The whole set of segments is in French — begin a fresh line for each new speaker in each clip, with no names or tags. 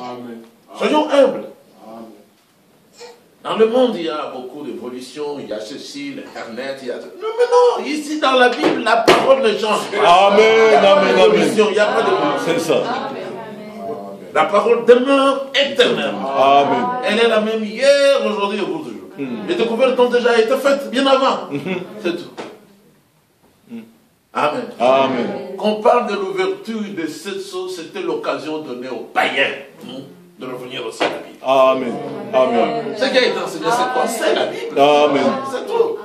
Amen.
Soyons humbles. Dans le monde, il y a beaucoup d'évolution, il y a ceci, l'internet, il y a... Non, mais non, ici dans la Bible, la parole ne change pas.
Amen, amen, amen.
Il n'y a pas d'évolution.
C'est ça.
La parole demeure éternellement.
Amen.
Elle est la même hier, aujourd'hui et pour toujours. Les découvertes ont déjà été faites bien avant. C'est tout. Amen.
Amen.
Quand on parle de l'ouverture de cette chose, c'était l'occasion donnée aux païens de revenir aussi à la Bible.
Amen. Amen.
Ce qui a été enseigné, c'est quoi? C'est la Bible.
Amen.
C'est tout.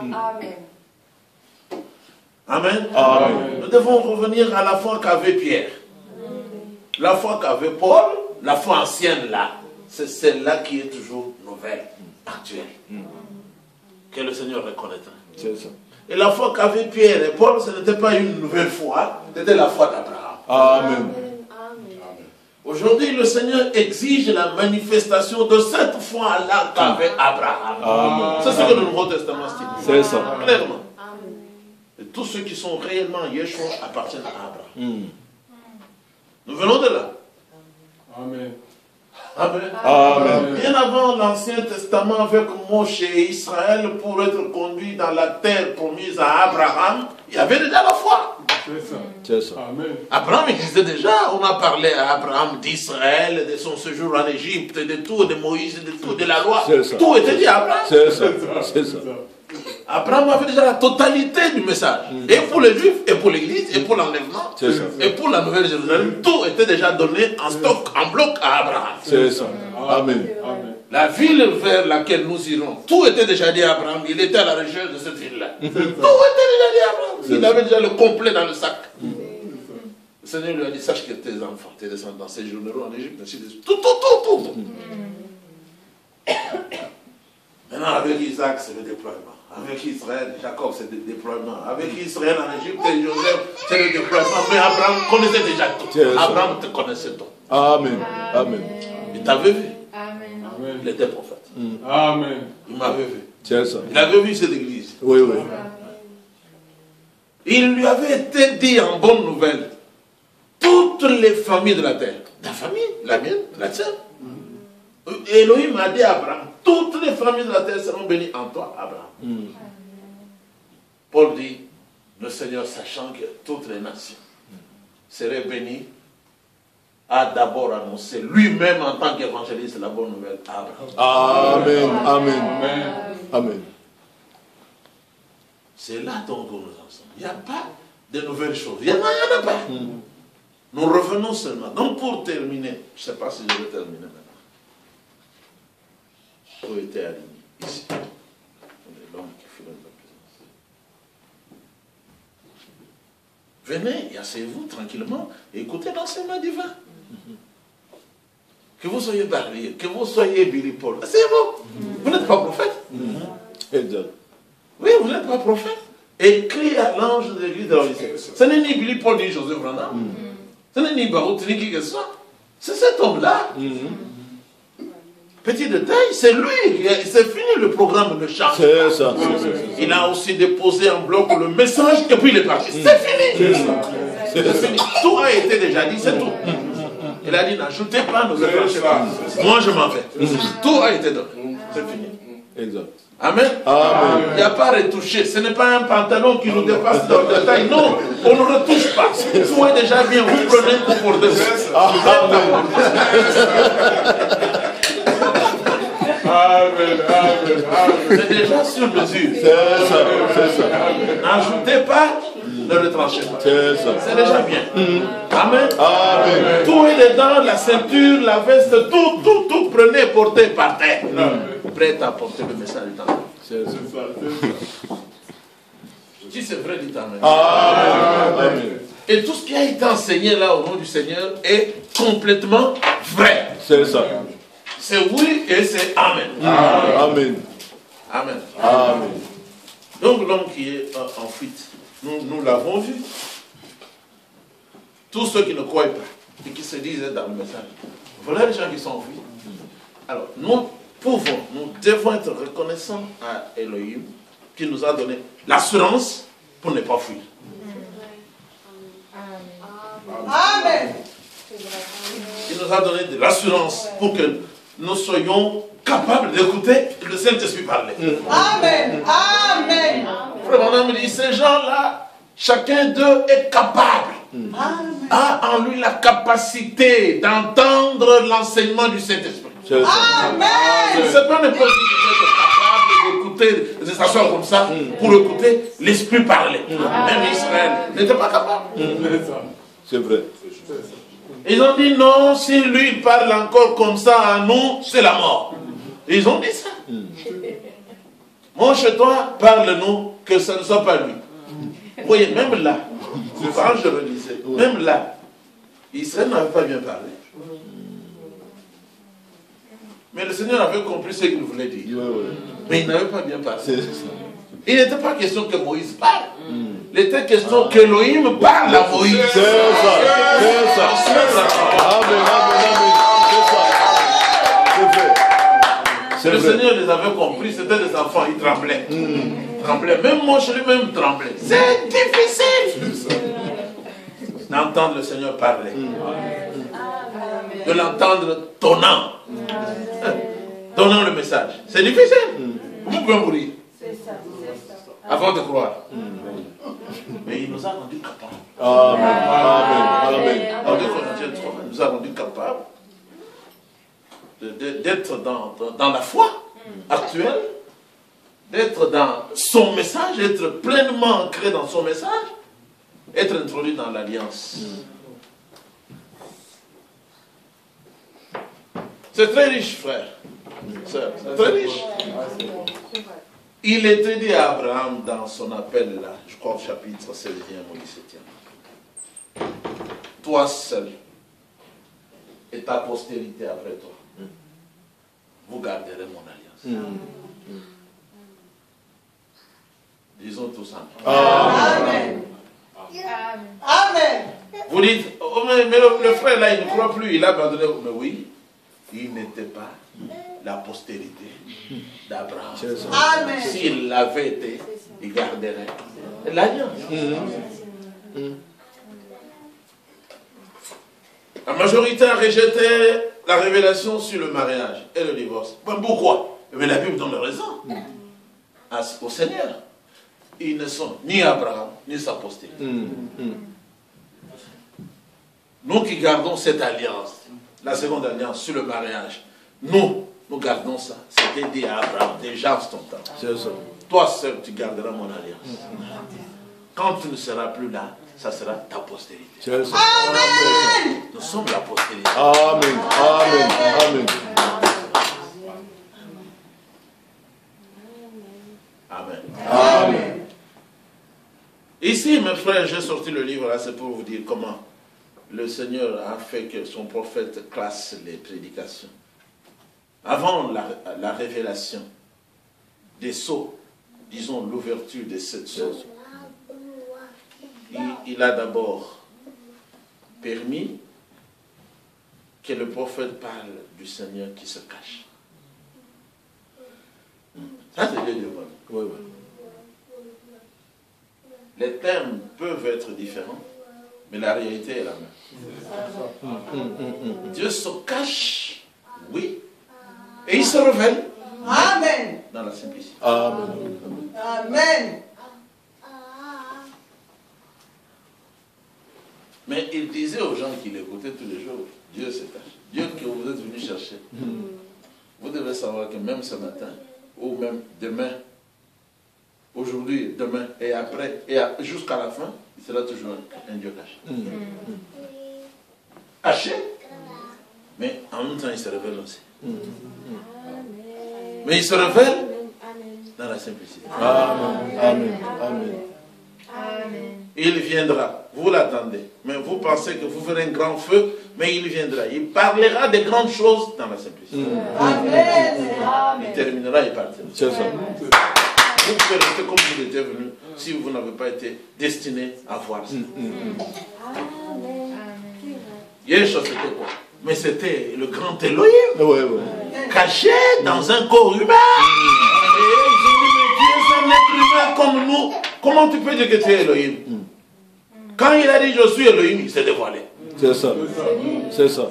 Amen.
Amen.
Nous devons revenir à la foi qu'avait Pierre. La foi qu'avait Paul, la foi ancienne là, c'est celle-là qui est toujours nouvelle, actuelle. Que le Seigneur reconnaîtra.
C'est ça.
Et la foi qu'avaient Pierre et Paul, ce n'était pas une nouvelle foi, c'était la foi d'Abraham.
Amen.
Aujourd'hui, le Seigneur exige la manifestation de cette foi-là qu'avait Abraham. C'est ce que le Nouveau Testament stipule.
C'est ça.
Clairement. Et tous ceux qui sont réellement Yeshua appartiennent à Abraham. Nous venons de là.
Amen.
Amen.
Amen.
Bien avant l'Ancien Testament avec Moïse et Israël pour être conduit dans la terre promise à Abraham, il y avait déjà la foi.
C'est ça. C'est ça. Amen.
Abraham existait déjà. On a parlé à Abraham d'Israël, de son séjour en Égypte, de tout, de Moïse, de tout, de la loi. Tout était dit à Abraham.
C'est ça. C'est ça.
Abraham avait déjà la totalité du message. Et pour les Juifs, et pour l'Église, et pour l'enlèvement, et pour la Nouvelle Jérusalem, tout était déjà donné en stock, en bloc à Abraham.
C'est ça. Amen.
La ville vers laquelle nous irons, tout était déjà dit à Abraham. Il était à la recherche de cette ville-là. Tout était déjà dit à Abraham. Il avait déjà le complet dans le sac. Le Seigneur lui a dit, sache que tes enfants, tes descendants, séjourneront en Égypte, ainsi de suite. Tout. Maintenant, avec Isaac, c'est le déploiement. Avec Israël, Jacob, c'est le déploiement. Avec Israël en Égypte, et Joseph, c'est le déploiement. Mais Abraham connaissait déjà tout. Abraham te connaissait tout.
Amen. Amen.
Il t'avait vu.
Amen.
Il était prophète.
Amen.
Il m'avait vu.
C'est ça.
Il avait vu cette église.
Oui, oui.
Il lui avait été dit en bonne nouvelle, toutes les familles de la terre, ta famille, la mienne, la tienne. Elohim a dit à Abraham, toutes les familles de la terre seront bénies en toi, Abraham. Paul dit, le Seigneur sachant que toutes les nations seraient bénies, a d'abord annoncé lui-même en tant qu'évangéliste la bonne nouvelle à Abraham.
Amen. Amen. Amen.
C'est là donc où nous en sommes. Il n'y a pas de nouvelles choses. Il n'y en a pas. Nous revenons seulement. Donc pour terminer, je ne sais pas si je vais terminer maintenant. Tout était aligné ici. L'homme qui fait la présence. Venez et asseyez-vous tranquillement et écoutez l'enseignement divin. Que vous soyez Barrier, que vous soyez Billy Paul, asseyez-vous. Vous n'êtes pas prophète.
Exact.
Oui, vous n'êtes pas prophète. Écrit à l'ange de l'église de la Odyssée. Ce n'est ni Billy Paul ni Joseph Branham. Ce n'est ni Baruch ni qui que ce soit. C'est cet homme-là. Petit détail, c'est lui. C'est fini le programme de chant.
C'est ça.
Il a aussi déposé en bloc le message et puis il est parti. C'est fini. C'est fini. Tout a été déjà dit, c'est tout. Il a dit, n'ajoutez pas, ne retranchez pas. Moi, je m'en vais. Tout a été donné. C'est fini.
Exact.
Amen.
Amen.
Il n'y a pas à retoucher. Ce n'est pas un pantalon qui nous dépasse dans le détail. Non, on ne retouche pas. Tout est déjà bien. Vous prenez pour porter. C'est déjà sur mesure.
C'est ça. C'est ça.
N'ajoutez pas, ne retranchez pas.
C'est ça.
C'est déjà bien. Amen.
Amen.
Tout est dedans, la ceinture, la veste, tout prenez, portez par terre. Prêt à porter le message du temps.
C'est ça.
Si c'est vrai, dites Amen.
Amen.
Et tout ce qui a été enseigné là au nom du Seigneur est complètement vrai.
C'est ça.
C'est oui et c'est Amen.
Amen.
Amen.
Amen.
Donc l'homme qui est en fuite, nous l'avons vu. Tous ceux qui ne croient pas et qui se disent dans le message, voilà les gens qui sont en fuite. Alors nous devons être reconnaissants à Elohim qui nous a donné l'assurance pour ne pas fuir.
Amen.
Il nous a donné de l'assurance pour que nous soyons capables d'écouter le Saint-Esprit parler.
Amen. Amen.
Frère Branham me dit, ces gens-là, chacun d'eux est capable, a en lui la capacité d'entendre l'enseignement du Saint-Esprit.
Amen.
C'est pas n'importe qui est capable d'écouter, de s'asseoir comme ça pour écouter l'Esprit parler. Même Israël n'était pas capable.
C'est vrai.
Ils ont dit non, si lui il parle encore comme ça à nous, c'est la mort. Ils ont dit ça. Mon chez toi, parle-nous que ce ne soit pas lui. Vous voyez, même là, quand je relisais, même là, Israël n'avait pas bien parlé. Mais le Seigneur avait compris ce qu'il voulait dire. Mais il n'avait pas bien parlé. Il n'était pas question que Moïse parle. Il était question que Elohim parle à Moïse.
C'est ça. C'est ça. Amen. Amen. C'est ça. C'est vrai.
Le Seigneur les avait compris, c'était des enfants, ils tremblaient. Tremblaient. Même moi, je lui-même tremblais. C'est difficile d'entendre le Seigneur parler. De l'entendre tonnant. Donnant le message. C'est difficile. Vous pouvez mourir. Avant de croire. Mais il nous a rendus capables.
Amen.
En 2 Corinthiens 3, il nous a rendus capables d'être dans la foi actuelle, d'être dans son message, être pleinement ancré dans son message, être introduit dans l'alliance. C'est très riche, frère. C'est très riche. Il était dit à Abraham dans son appel là, je crois au chapitre 16e ou 17e. Toi seul et ta postérité après toi, vous garderez mon alliance. Disons tous ensemble.
Amen. Amen.
Vous dites, oh, mais le frère là, il ne croit plus, il a abandonné. Mais oui, il n'était pas la postérité d'Abraham.
Amen.
S'il l'avait été, il garderait l'alliance. La majorité a rejeté la révélation sur le mariage et le divorce. Ben, pourquoi? Mais la Bible donne raison au Seigneur. Ils ne sont ni Abraham, ni sa postérité. Nous qui gardons cette alliance, la seconde alliance sur le mariage, nous gardons ça. C'était dit à Abraham déjà en ce temps.
C'est ça.
Toi seul, tu garderas mon alliance. Quand tu ne seras plus là, ça sera ta postérité.
C'est ça.
Amen.
Nous sommes la postérité.
Amen. Amen.
Amen.
Amen.
Ici, mes frères, j'ai sorti le livre là, c'est pour vous dire comment le Seigneur a fait que son prophète classe les prédications. Avant la révélation des sceaux, disons l'ouverture des 7 sceaux, il a d'abord permis que le prophète parle du Seigneur qui se cache. Ça, c'est Dieu de
Oui.
Les termes peuvent être différents, mais la réalité est la même. Dieu se cache, oui, et il se révèle
Amen.
dans la simplicité.
Amen.
Amen.
Mais il disait aux gens qui l'écoutaient tous les jours, Dieu se cache. Dieu que vous êtes venus chercher. Vous devez savoir que même ce matin, ou même demain, aujourd'hui, demain et après, et jusqu'à la fin, il sera toujours un Dieu caché. Caché, mais en même temps, il se révèle aussi. Mais il se révèle dans la simplicité.
Amen.
Il viendra, vous l'attendez, mais vous pensez que vous ferez un grand feu, mais il viendra. Il parlera des grandes choses dans la simplicité.
Amen.
Il terminera et partira.
C'est ça.
Vous pouvez rester comme vous étiez venu si vous n'avez pas été destiné à voir ça. Yeshua, c'était quoi? Mais c'était le grand Elohim,
Oui.
caché dans un corps humain. Et ils ont dit, mais Dieu est un être humain comme nous. Comment tu peux dire que tu es Elohim? Quand il a dit je suis Elohim, il s'est dévoilé.
C'est ça. C'est ça.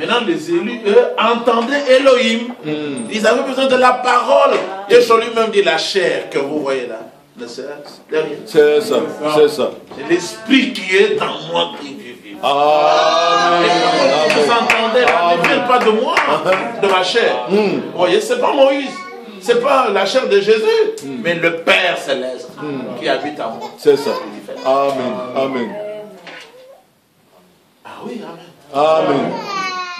Maintenant, les élus, eux, entendaient Elohim. Ils avaient besoin de la parole. Yeshua lui-même dit la chair que vous voyez là.
C'est ça, c'est ça.
C'est l'esprit qui est en moi qui vit.
Amen.
Vous entendez là, ne viennent pas de moi, de ma chair. Vous voyez, c'est pas Moïse. C'est pas la chair de Jésus, mais le Père céleste qui habite en moi.
C'est ça. Amen. Amen.
Ah oui, amen.
Amen.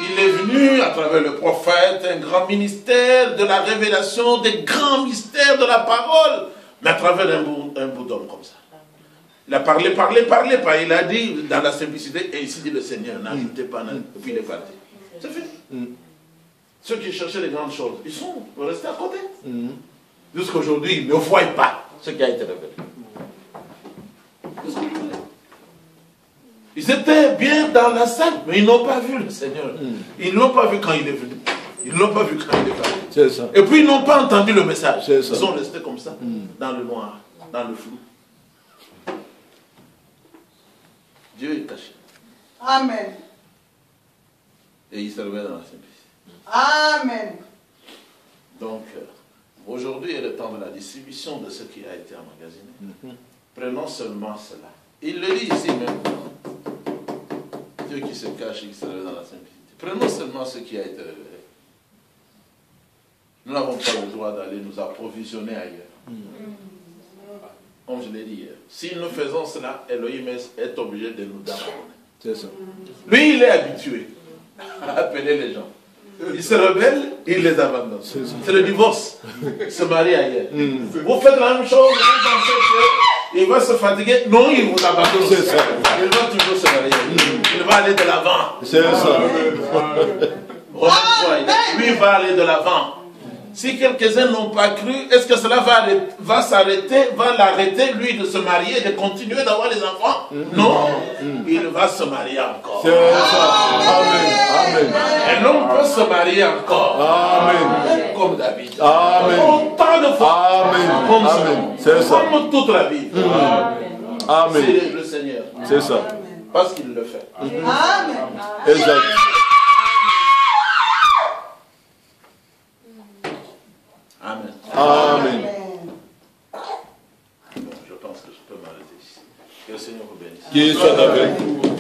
Il est venu à travers le prophète, un grand ministère de la révélation, des grands mystères de la parole, mais à travers un bout d'homme comme ça. Il a parlé. Il a dit dans la simplicité, et ici dit le Seigneur, n'ajoutez pas, et puis il est parti. C'est fini. Ceux qui cherchaient les grandes choses, ils sont restés à côté. Jusqu'à aujourd'hui, ils ne voient pas ce qui a été révélé. Ils étaient bien dans la salle, mais ils n'ont pas vu le Seigneur. Ils ne l'ont pas vu quand il est venu. Ils ne l'ont pas vu quand il est parti.
C'est ça.
Et puis ils n'ont pas entendu le message.
Ils
sont restés comme ça, dans le noir, dans le flou. Dieu est caché.
Amen.
Et il se révèle dans la simplicité.
Amen.
Donc, aujourd'hui est le temps de la distribution de ce qui a été emmagasiné. Prenons seulement cela. Il le dit ici même. Dieu qui se cache et qui se révèle dans la simplicité. Prenons seulement ce qui a été révélé. Nous n'avons pas le droit d'aller nous approvisionner ailleurs. Comme je l'ai dit hier. Si nous faisons cela, Elohim est obligé de nous abandonner.
C'est ça.
Lui, il est habitué à appeler les gens. Il se rebelle, il les abandonne. C'est le divorce. Se marie ailleurs. Vous faites la même chose, vous pensez qu'il va se fatiguer. Non, il vous abandonne.
C'est ça.
Il va toujours se marier. Il va aller de l'avant.
C'est ça.
Lui va aller de l'avant. Si quelques-uns n'ont pas cru, est-ce que cela va s'arrêter, va l'arrêter, lui, de se marier, de continuer d'avoir des enfants? Non. Il va se marier encore.
C'est ça. Amen. Amen.
Un homme peut se marier encore.
Amen.
Comme David.
Amen.
Autant de fois.
Amen.
Comme ça.
Amen. C'est ça.
Comme toute la vie.
Amen.
C'est le Seigneur.
C'est ça.
Parce qu'il le fait.
Amen.
Exact.
Amen.
Amen.
Bon, je pense que je peux m'arrêter ici. Que le Seigneur vous bénisse.
Qu'il soit avec vous.